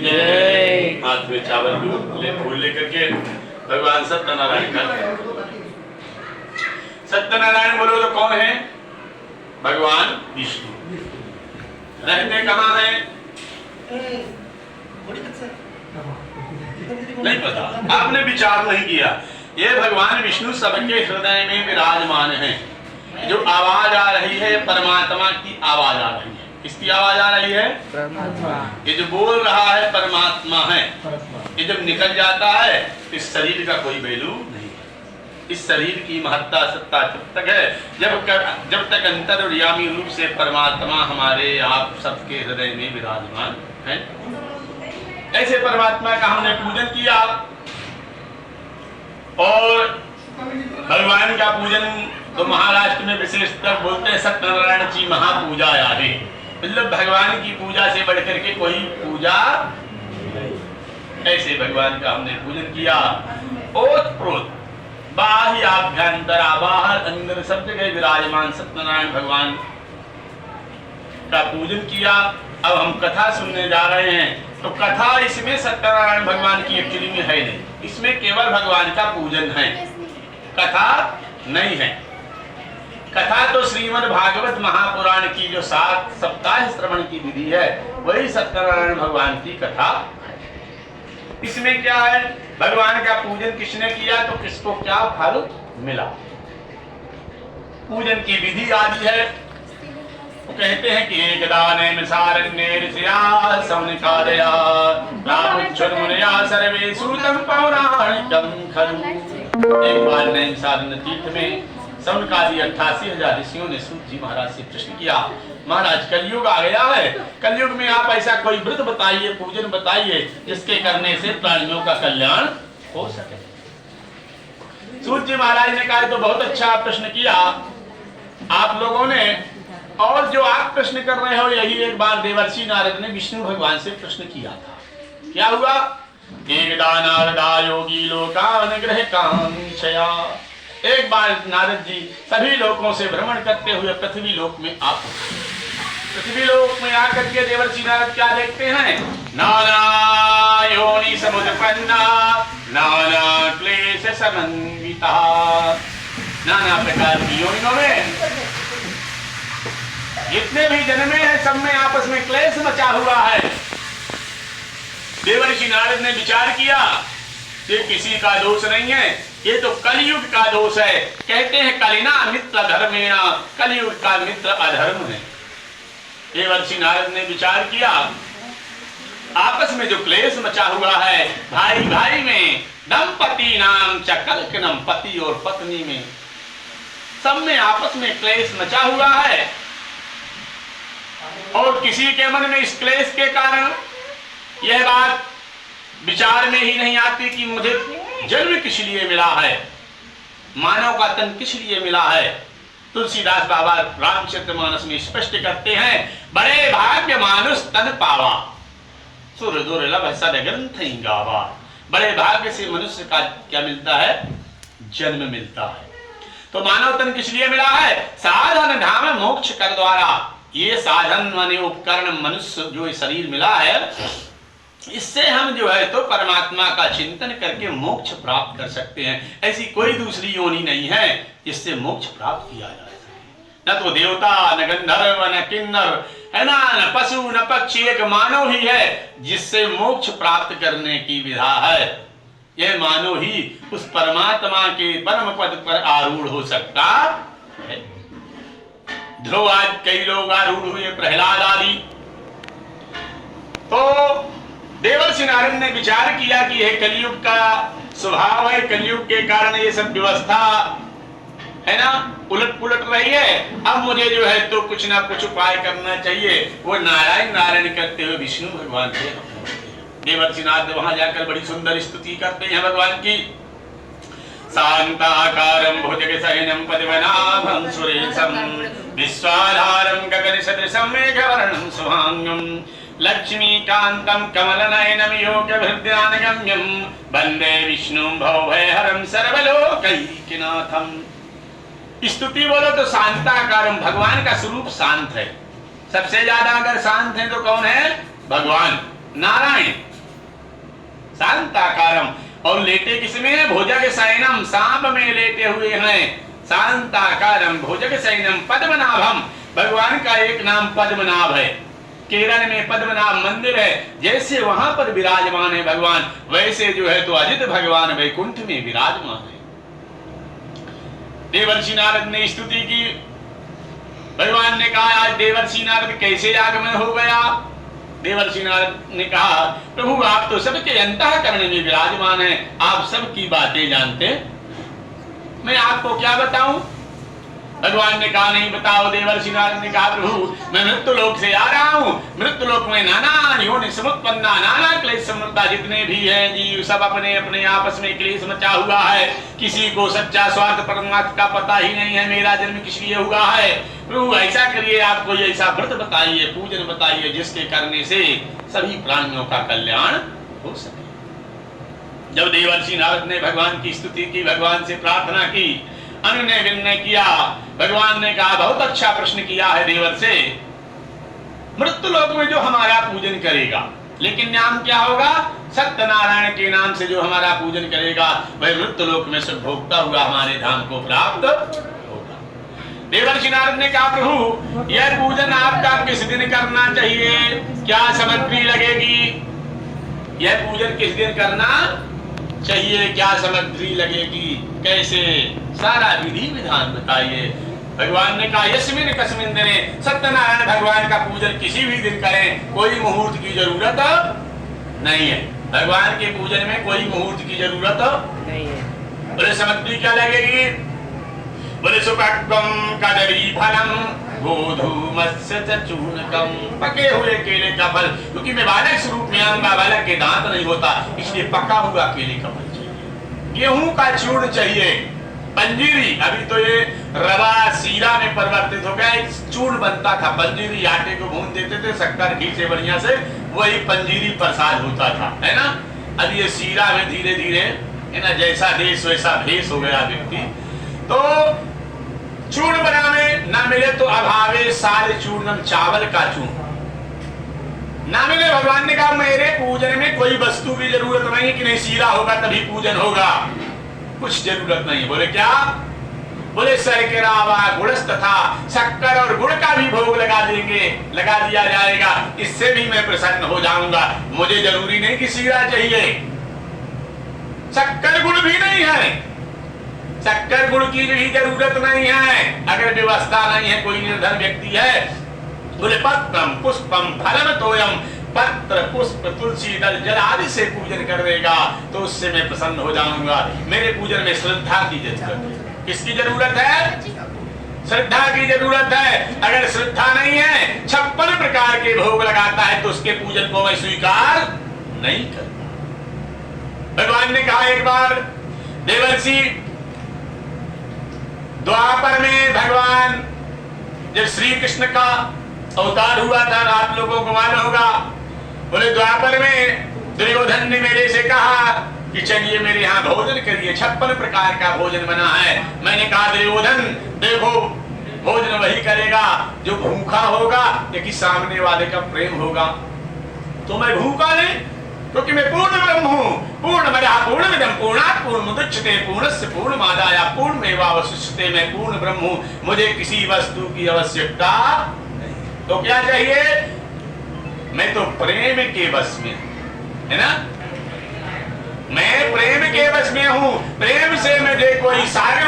जय। हाथ में चावल फूल लेकर के भगवान सत्यनारायण का सत्यनारायण बोलो तो कौन है? भगवान विष्णु। रहते कहाँ है? नहीं पता, आपने विचार नहीं किया। ये भगवान विष्णु सबके हृदय में विराजमान है। जो आवाज आ रही है परमात्मा की आवाज आ रही है। किसकी आवाज आ रही है? परमात्मा। ये जो बोल रहा है परमात्मा है। ये जब निकल जाता है इस शरीर का कोई वैल्यू नहीं है। इस शरीर की महत्ता सत्ता तब तक है जब तक अंतर्यामी रूप से परमात्मा हमारे आप सबके हृदय में विराजमान है। ऐसे परमात्मा का हमने पूजन किया और भगवान का पूजन तो महाराष्ट्र में विशेषकर बोलते हैं सत्यनारायण की महापूजा यादे। मतलब भगवान की पूजा से बढ़कर के कोई पूजा। ऐसे भगवान का हमने पूजन किया। ओत प्रोत बाह्य आभ्यंतर बाहर अंदर सब जगह विराजमान सत्यनारायण भगवान का पूजन किया। अब हम कथा सुनने जा रहे हैं तो कथा इसमें सत्यनारायण भगवान की एक्चुअली में है नहीं। इसमें केवल भगवान का पूजन है, कथा नहीं है। कथा तो श्रीमद् भागवत महापुराण की जो 7 सप्ताह श्रवण की विधि है वही सत्यनारायण भगवान की कथा। इसमें क्या है? भगवान का पूजन किसने किया तो किसको क्या फल मिला, पूजन की विधि आदि है। वो कहते हैं कि एकदा नैमिषारण्ये ऋषया सौनिकादया रामुच्छुर्मुनया सर्वे सूतं पौराणिकं खलु। एक बार नैमिषारण्य तीर्थ में सौनकादि 88,000 ऋषियों ने सूत जी महाराज से प्रश्न किया, महाराज कलयुग आ गया है, कलयुग में आप ऐसा कोई व्रत बताइए, पूजन बताइए जिसके करने से प्राणियों का कल्याण हो सके। सूत जी महाराज ने कहा तो बहुत अच्छा प्रश्न किया आप लोगों ने, और जो आप प्रश्न कर रहे हो यही एक बार देवर्षि नारद ने विष्णु भगवान से प्रश्न किया था। क्या हुआ? एकदा नारदा योगी लोकान ग्रह कांक्षया। एक बार नारद जी सभी लोगों से भ्रमण करते हुए पृथ्वी लोक में पृथ्वी लोक में आकर के देवर्षि नारद क्या देखते हैं? नाना योनि समुत्पन्ना नाना क्लेश समन्विता। नाना प्रकार की योनियों में जितने भी जन्मे हैं सब में आपस में क्लेश मचा हुआ है। देवर्षि नारद ने विचार किया ये किसी का दोष नहीं है, ये तो कलयुग का दोष है। कहते हैं कलिना मित्र धर्मेणा, कलयुग का मित्र अधर्म है। देवर्षि नारद ने विचार किया आपस में जो क्लेश मचा हुआ है भाई भाई में, दंपति नाम च कलकनम, पति और पत्नी में सब में आपस में क्लेश मचा हुआ है। और किसी के मन में इस क्लेश के कारण यह बात विचार में ही नहीं आती कि मुझे जन्म किस लिए मिला है, मानव का तन किस लिए मिला है। तुलसीदास बाबा रामचरितमानस में स्पष्ट करते हैं, बड़े भाग्य मानुष तन पावा सुर दुर्लभ सद ग्रंथ गावा। बड़े भाग्य से मनुष्य का क्या मिलता है? जन्म मिलता है। तो मानव तन किस लिए मिला है? साधन धाम मोक्ष कर द्वारा। ये साधन माने उपकरण मनुष्य जो शरीर मिला है इससे हम जो है तो परमात्मा का चिंतन करके मोक्ष प्राप्त कर सकते हैं। ऐसी कोई दूसरी योनि नहीं है जिससे मोक्ष प्राप्त किया जा सके। न तो देवता, न गंधर्व, न किन्नर है ना, न पशु, न पक्षी, एक मानव ही है जिससे मोक्ष प्राप्त करने की विधा है। यह मानव ही उस परमात्मा के परम पद पर आरूढ़ हो सकता है। ध्रुव आज कई लोग आरूढ़ हुए, प्रहलाद आदि। तो देवर्षि नारद ने विचार किया कि यह कलयुग का स्वभाव है, कलयुग के कारण ये सब व्यवस्था है ना उलट पुलट रही है। अब मुझे जो है तो कुछ ना कुछ उपाय करना चाहिए। वो नारायण नारायण करते हुए विष्णु भगवान से देवर्षि नारद वहां जाकर बड़ी सुंदर स्तुति करते हैं भगवान की। शांताकारं भुजगशयनं पद्मनाभं सुरेशं विश्वाधारं गगनसदृशं मेघवर्णं शुभांगं लक्ष्मीकान्तं कमलनयनं योगभृद्यानगम्यं वन्दे विष्णुं भवभयहरं सर्वलोकैकनाथं। स्तुति बोलो तो शांताकारं, भगवान का स्वरूप शांत है। सबसे ज्यादा अगर शांत है तो कौन है? भगवान। नारायण शांताकारम, और लेटे किसमें है? भुजग शयनम, सांप में लेटे हुए हैं। शांताकारम भुजग शयनम पद्मनाभम, भगवान का एक नाम पद्मनाभ है। केरल में पद्मनाभ मंदिर है, जैसे वहां पर विराजमान है भगवान, वैसे जो है तो अजित भगवान वैकुंठ में विराजमान है। देवर्षि नारद ने स्तुति की। भगवान ने कहा आज देवर्षि नारद कैसे आगमन हो गया? देवर्षि नारद ने कहा प्रभु आप तो सबके अंतःकरण में विराजमान हैं, आप सबकी बातें जानते, मैं आपको क्या बताऊं? भगवान ने कहा नहीं बताओ। देवर्षि नारद ने कहा प्रभु मैं मृत्यु लोक से आ रहा हूँ, मृत्यु लोक में नाना योनि समुत्पन्ना नाना क्लेश समृद्धा जितने भी हैं जीव सब अपने अपने आपस में क्लेश मचा हुआ है, किसी को सच्चा स्वार्थ परमात्मा का पता ही नहीं है, मेरा जन्म किस लिए हुआ है। प्रभु ऐसा करिए, आप कोई ऐसा व्रत बताइए, पूजन बताइए जिसके करने से सभी प्राणियों का कल्याण हो सके। जब देवर्षि नारद ने भगवान की स्तुति की, भगवान से प्रार्थना की, अनुनय विनय किया, भगवान ने कहा बहुत अच्छा प्रश्न किया है देवर से, मृत्यु लोक में जो हमारा पूजन करेगा, लेकिन नाम क्या होगा? सत्यनारायण के नाम से जो हमारा पूजन करेगा वह मृत्यु लोक में सुख भोगता हुआ हमारे धाम को प्राप्त होगा। देवर्षि नारद ने कहा प्रभु यह पूजन आपका किस दिन करना चाहिए, क्या सामग्री लगेगी? यह पूजन किस दिन करना चाहिए, क्या सामग्री लगेगी, कैसे, सारा विधि विधान बताइए। भगवान ने कहा यस्मिन कस्मिन दिने, सत्यनारायण भगवान का पूजन किसी भी दिन करें, कोई मुहूर्त की जरूरत नहीं है। भगवान के पूजन में कोई मुहूर्त की जरूरत नहीं है। बोले सामग्री क्या लगेगी? बोले सुपक्वम कदली फलम गोधूमस्य च चूर्णकम, पके हुए केले का फल, क्योंकि मैं बालक स्वरूप में आऊंगा, बालक के दांत नहीं होता, इसलिए पका हुआ केले का फल चाहिए। गेहूं का चूर्ण चाहिए, पंजीरी, अभी तो ये रवा सीरा में परिवर्तित हो गया, एक चूर्ण बनता था पंजीरी, आटे को भून देते थे शक्कर घी से बढ़िया से, वही पंजीरी प्रसाद होता था, है ना। अब ये सीरा में धीरे धीरे है ना, जैसा देश वैसा भेष हो गया व्यक्ति। तो चूर्ण बनावे न मिले तो अभावे सारे चूर्णम, चावल का चूर्ण ना मिले, भगवान ने कहा मेरे पूजन में कोई वस्तु की जरूरत नहीं कि नहीं सीरा होगा तभी पूजन होगा, कुछ जरूरत नहीं। बोले क्या? बोले सरकेरावा गुड़स तथा शक्कर और गुड़ का भी भोग लगा देंगे, लगा दिया जाएगा, इससे भी मैं प्रसन्न हो जाऊंगा, मुझे जरूरी नहीं कि सीरा चाहिए, शक्कर गुड़ भी नहीं है, शक्कर गुड़ की भी जरूरत नहीं है, अगर व्यवस्था नहीं है, कोई निर्धन व्यक्ति है, बोले पत्रम पुष्पम फलम तोयम, पत्र पुष्प तुलसी दल जल आदि से पूजन कर देगा तो उससे मैं प्रसन्न हो जाऊंगा। मेरे पूजन में श्रद्धा की जरूरत है। किसकी जरूरत है? श्रद्धा की जरूरत है। अगर श्रद्धा नहीं है, 56 प्रकार के भोग लगाता है तो उसके पूजन को मैं स्वीकार नहीं करता। भगवान ने कहा एक बार देवर्षि, द्वापर में भगवान जब श्री कृष्ण का अवतार हुआ था, आप लोगों को मालूम होगा, बोले द्वापर में दुर्योधन ने मेरे से कहा कि चलिए मेरे यहाँ भोजन करिए, 56 प्रकार का भोजन बना है। मैंने कहा दुर्योधन देखो, भोजन वही करेगा जो भूखा होगा या कि सामने वाले का प्रेम होगा। तो मैं भूखा नहीं, क्योंकि मैं पूर्ण ब्रह्म हूँ, पूर्णमदः पूर्णमिदं पूर्णात् पूर्णमुदच्यते पूर्णस्य पूर्णमादाय पूर्णमेवावशिष्यते, मैं पूर्ण ब्रह्म हूँ, मुझे किसी वस्तु की आवश्यकता नहीं। तो क्या चाहिए? मैं तो प्रेम के वश में, है ना, मैं प्रेम के वश में हूँ, प्रेम से मुझे कोई सागर